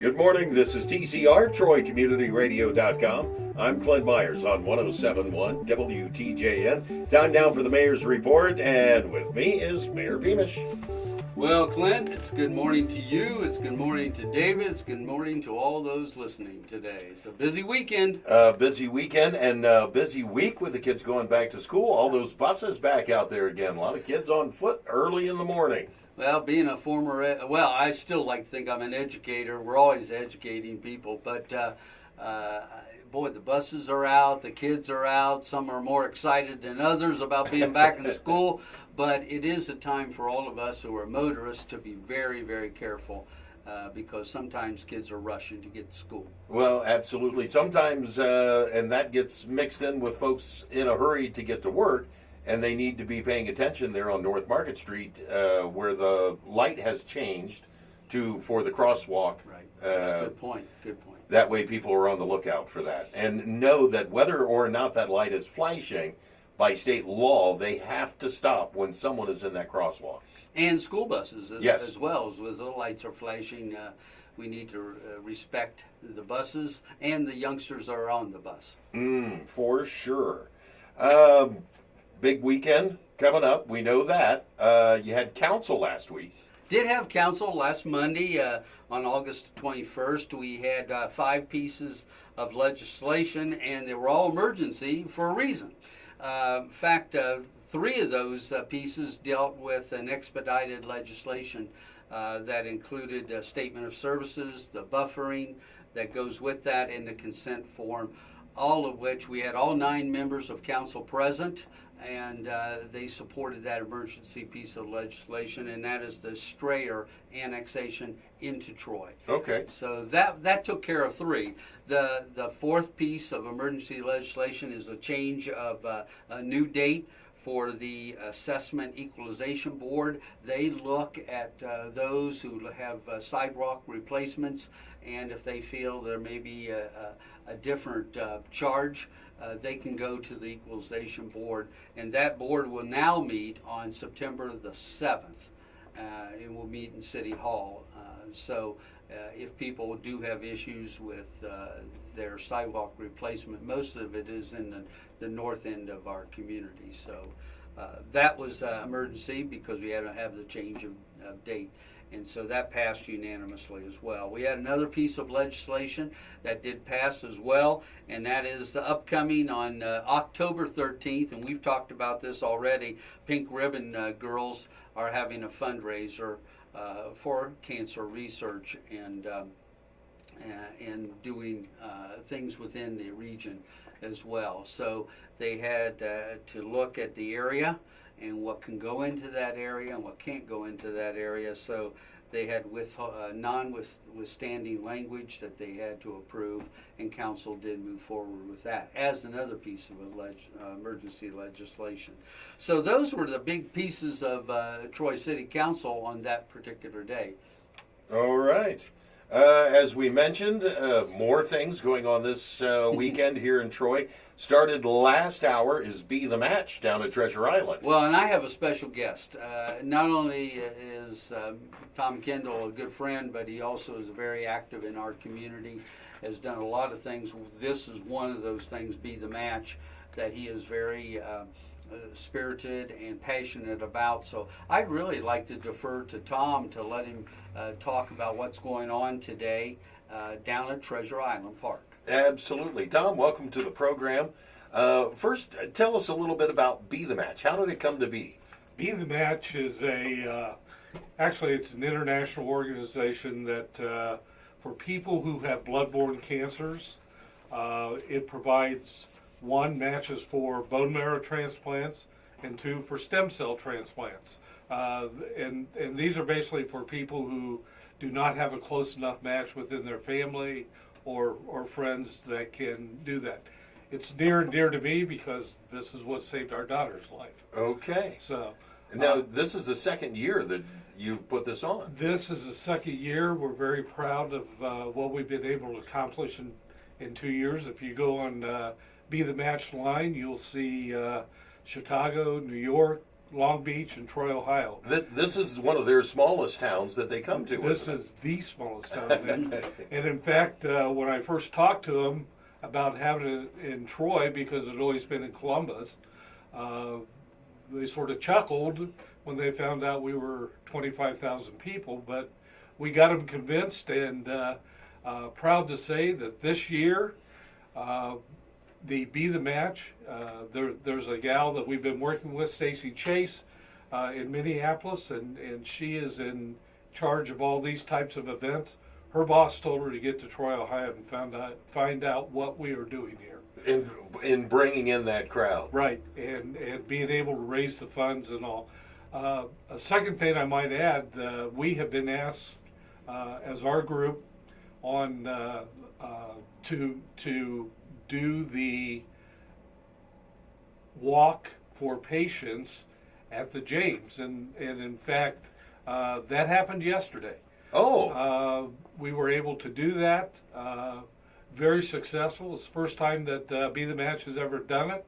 Good morning, this is TCR, TroyCommunityRadio.com. I'm Clint Myers on 107.1 WTJN. Time now for the Mayor's Report, and with me is Mayor Beamish. Well, Clint, it's good morning to you, it's good morning to David, it's good morning to all those listening today. It's a busy weekend. Busy weekend and busy week with the kids going back to school. All those buses back out there again. A lot of kids on foot early in the morning. Well, being a former, I still like to think I'm an educator. We're always educating people, but boy, the buses are out, the kids are out. Some are more excited than others about being back in school, but it is a time for all of us who are motorists to be very, very careful because sometimes kids are rushing to get to school. Well, absolutely. Sometimes, and that gets mixed in with folks in a hurry to get to work. And they need to be paying attention there on North Market Street, where the light has changed for the crosswalk. Right. That's a good point. Good point. That way, people are on the lookout for that, and know that whether or not that light is flashing, by state law, they have to stop when someone is in that crosswalk. And school buses as well, as the lights are flashing. We need to respect the buses and the youngsters that are on the bus. For sure. Big weekend coming up. We know that. You had council last week. Did have council last Monday on August 21st. We had 5 pieces of legislation, and they were all emergency for a reason. In fact, 3 of those pieces dealt with an expedited legislation that included a statement of services, the buffering that goes with that, and the consent form, all of which we had all 9 members of council present. And they supported that emergency piece of legislation, and that is the Strayer annexation into Troy. Okay. So that took care of 3. The 4th piece of emergency legislation is a change of a new date for the Assessment Equalization Board. They look at those who have sidewalk replacements, and if they feel there may be a different charge, they can go to the Equalization Board, and that board will now meet on September the 7th. It will meet in City Hall. So if people do have issues with their sidewalk replacement, most of it is in the north end of our community. So that was emergency because we had to have the change of date. And so that passed unanimously as well. We had another piece of legislation that did pass as well, and that is the upcoming on October 13th, and we've talked about this already. Pink Ribbon Girls are having a fundraiser for cancer research and doing things within the region as well. So they had to look at the area and what can go into that area and what can't go into that area. So they had non-withstanding language that they had to approve, and council did move forward with that as another piece of emergency legislation. So those were the big pieces of Troy City Council on that particular day. All right. As we mentioned, more things going on this weekend here in Troy. Started last hour is Be the Match down at Treasure Island. Well, and I have a special guest. Not only is Tom Kendall a good friend, but he also is very active in our community, has done a lot of things. This is one of those things, Be the Match, that he is very spirited and passionate about. So I'd really like to defer to Tom to let him talk about what's going on today down at Treasure Island Park. Absolutely. Tom, welcome to the program. First, tell us a little bit about Be the Match. How did it come to be? Be the Match is actually it's an international organization that for people who have bloodborne cancers, it provides 1, matches for bone marrow transplants, and 2, for stem cell transplants. And these are basically for people who do not have a close enough match within their family or friends that can do that. It's near and dear to me because this is what saved our daughter's life. Okay. So now this is the second year that you put this on. This is the second year. We're very proud of what we've been able to accomplish in 2 years. If you go on Be the Match line, you'll see Chicago, New York, Long Beach and Troy, Ohio. This is one of their smallest towns that they come to. This isn't is the smallest town. And in fact, when I first talked to them about having it in Troy, because it had always been in Columbus, they sort of chuckled when they found out we were 25,000 people. But we got them convinced, and proud to say that this year, the Be the Match, there's a gal that we've been working with, Stacy Chase, in Minneapolis, and she is in charge of all these types of events. Her boss told her to get to Troy, Ohio, and find out what we are doing here. in bringing in that crowd. Right, and being able to raise the funds and all. A second thing I might add, we have been asked as our group on to do the walk for patients at the James, and in fact that happened yesterday. Oh, We were able to do that. Very successful. It's the first time that Be the Match has ever done it,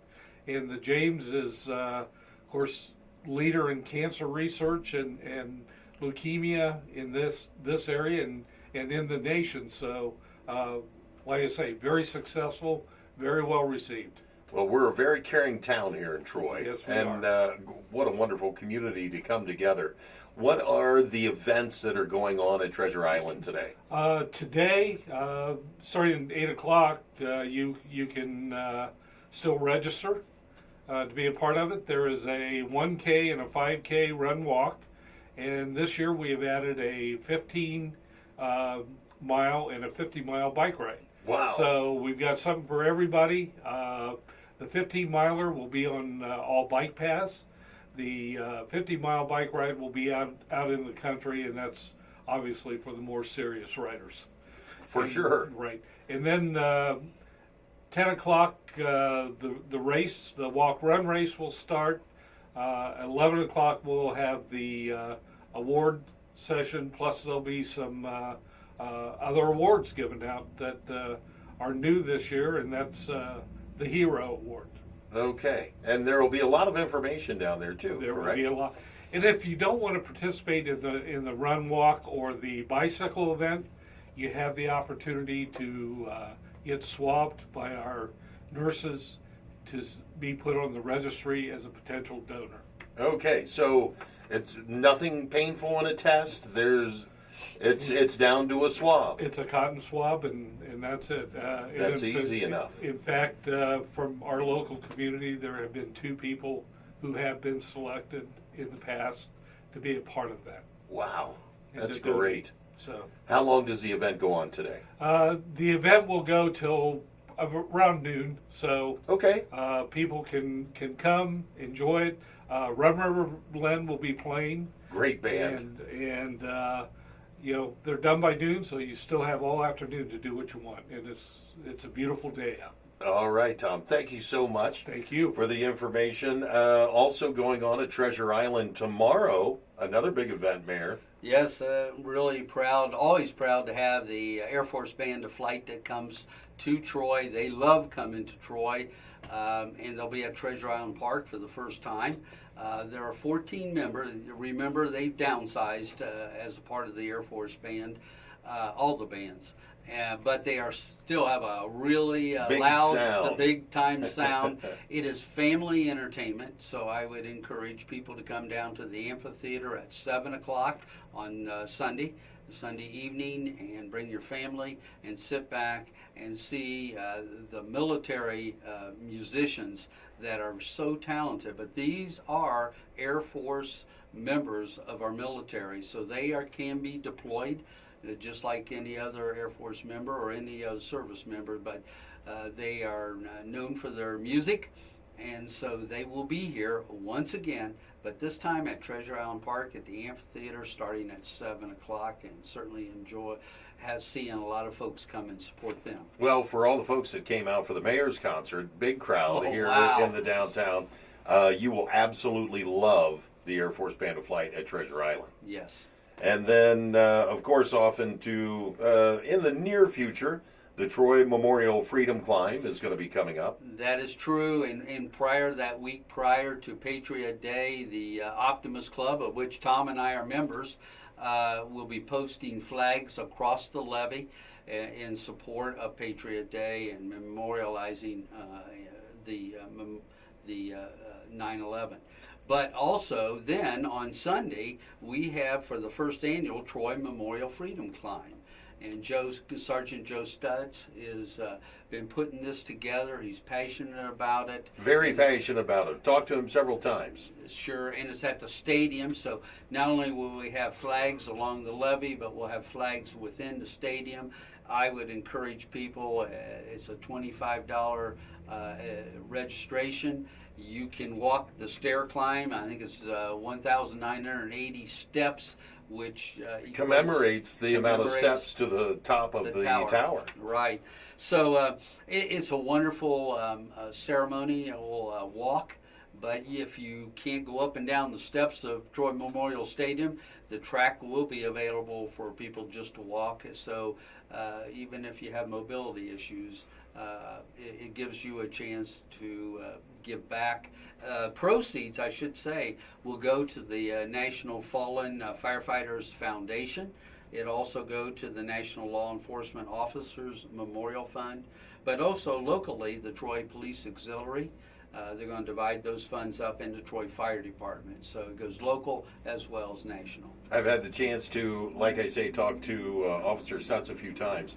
and the James is, of course, leader in cancer research and leukemia in this area and in the nation. So, like I say, very successful, very well received. well, we're a very caring town here in Troy. Yes, we and are. What a wonderful community to come together. What are the events that are going on at Treasure Island today? Today, starting at 8 o'clock, you can still register to be a part of it. There is a 1K and a 5K run walk, and this year we have added a 15 mile and a 50-mile bike ride. Wow. So we've got something for everybody. The 15-miler will be on all bike paths. The 50-mile bike ride will be out in the country, and that's obviously for the more serious riders. For sure. Right. And then 10 o'clock, the race, the WalkRun race will start. 11 o'clock, we'll have the award session, plus there'll be some other awards given out that are new this year, and that's the Hero Award. Okay. And there will be a lot of information down there too, There will correct? be a lot. And if you don't want to participate in the run, walk, or the bicycle event, you have the opportunity to get swabbed by our nurses to be put on the registry as a potential donor. Okay, so it's nothing painful in a test. It's down to a swab. It's a cotton swab, and that's it. That's easy enough. In fact, from our local community, there have been 2 people who have been selected in the past to be a part of that. Wow, And that's to do it. great. So How long does the event go on today? the event will go till around noon. So Okay. people can come, enjoy it. Rum River Blend will be playing, Great band. and they're done by noon, so you still have all afternoon to do what you want, and it's a beautiful day out. All right, Tom. Thank you so much Thank you. for the information. Also going on at Treasure Island tomorrow, another big event, Mayor. Yes, really proud, always proud to have the Air Force Band of Flight that comes to Troy. They love coming to Troy, and they'll be at Treasure Island Park for the first time. There are 14 members. Remember, they've downsized as a part of the Air Force Band, all the bands. But they still have a really Big loud, sound. big time sound. It is family entertainment, so I would encourage people to come down to the Amphitheater at 7 o'clock on Sunday evening, and bring your family and sit back and see the military musicians that are so talented. But these are Air Force members of our military, so they can be deployed just like any other Air Force member or any other service member, but they are known for their music, and so they will be here once again, but this time at Treasure Island Park at the Amphitheater starting at 7 o'clock, and certainly seeing a lot of folks come and support them. Well, for all the folks that came out for the mayor's concert, big crowd Oh, here wow. in the downtown, you will absolutely love the Air Force Band of Flight at Treasure Island. Yes. And then, of course, off into, in the near future, the Troy Memorial Freedom Climb is going to be coming up. That is true, and that week prior to Patriot Day, the Optimist Club, of which Tom and I are members, will be posting flags across the levee in support of Patriot Day and memorializing the 9/11. But also then on Sunday, we have for the first annual Troy Memorial Freedom Climb. And Sergeant Joe Stutz has been putting this together. He's passionate about it. Very passionate about it. Talked to him several times. Sure, and it's at the stadium, so not only will we have flags along the levee, but we'll have flags within the stadium. I would encourage people, it's a $25 registration. You can walk the stair climb. I think it's 1,980 steps, which commemorates the amount of steps to the top of the tower. Right. So it's a wonderful ceremonial walk. But if you can't go up and down the steps of Troy Memorial Stadium, the track will be available for people just to walk. So even if you have mobility issues, it gives you a chance to give back. Proceeds, I should say, will go to the National Fallen Firefighters Foundation. It also go to the National Law Enforcement Officers Memorial Fund, but also locally, the Troy Police Auxiliary. They're going to divide those funds up into Troy Fire Department. So it goes local as well as national. I've had the chance to, like I say, talk to Officer Stutz a few times.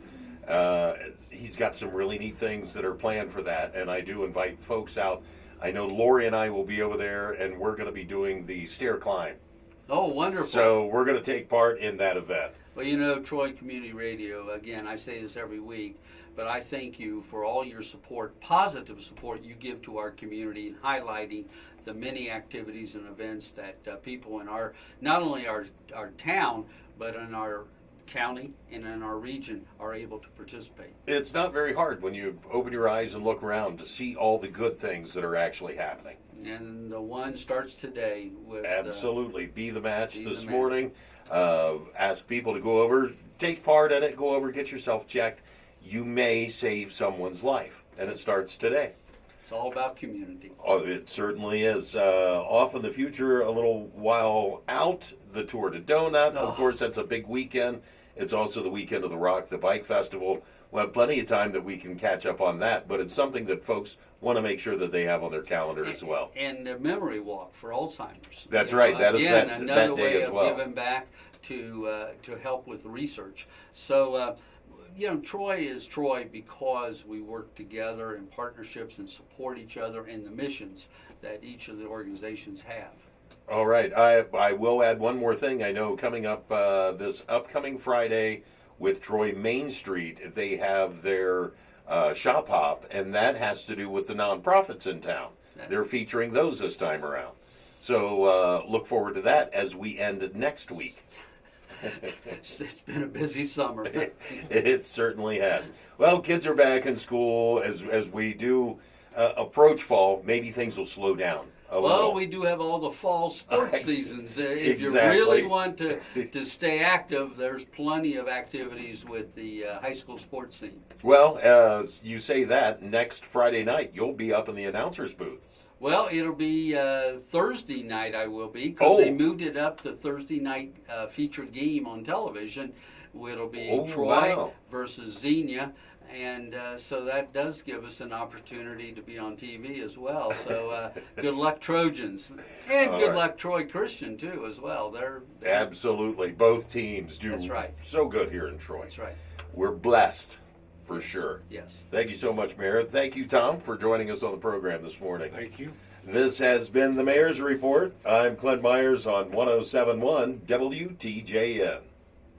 He's got some really neat things that are planned for that, and I do invite folks out. I know Lori and I will be over there, and we're going to be doing the stair climb. Oh, wonderful. So we're going to take part in that event. Well, you know, Troy Community Radio, again, I say this every week, but I thank you for all your support, positive support you give to our community in highlighting the many activities and events that people in our, not only our town, but in our county and in our region are able to participate. It's not very hard when you open your eyes and look around to see all the good things that are actually happening. And the one starts today with... Absolutely. Be the Match this morning. Ask people to go over, take part in it, go over, get yourself checked. You may save someone's life, and it starts today. It's all about community. Oh, it certainly is. Off in the future, a little while out, the Tour to Donut. Of course, that's a big weekend. It's also the weekend of the Rock the Bike Festival. We'll have plenty of time that we can catch up on that, but it's something that folks want to make sure that they have on their calendar as well. And the memory walk for Alzheimer's. That's right. That is that day as well. Another way of giving back to help with research. So, Troy is Troy because we work together in partnerships and support each other in the missions that each of the organizations have. All right. I will add one more thing. I know coming up this upcoming Friday with Troy Main Street, they have their shop hop, and that has to do with the nonprofits in town. They're featuring those this time around. So look forward to that as we end next week. It's been a busy summer. It certainly has. Well, kids are back in school. As we do approach fall, maybe things will slow down a little. We do have all the fall sports seasons. If Exactly. you really want to stay active, there's plenty of activities with the high school sports scene. Well, as you say that, next Friday night, you'll be up in the announcer's booth. Well, it'll be Thursday night I will be, because they moved it up to Thursday night featured game on television. It'll be Troy versus Xenia, and so that does give us an opportunity to be on TV as well. So good luck Trojans, and good luck Troy Christian too as well. They're Absolutely. Both teams do so good here in Troy. That's right. We're blessed. For sure. Yes. Thank you so much, Mayor. Thank you, Tom, for joining us on the program this morning. Thank you. This has been the Mayor's Report. I'm Clint Myers on 107.1 WTJN.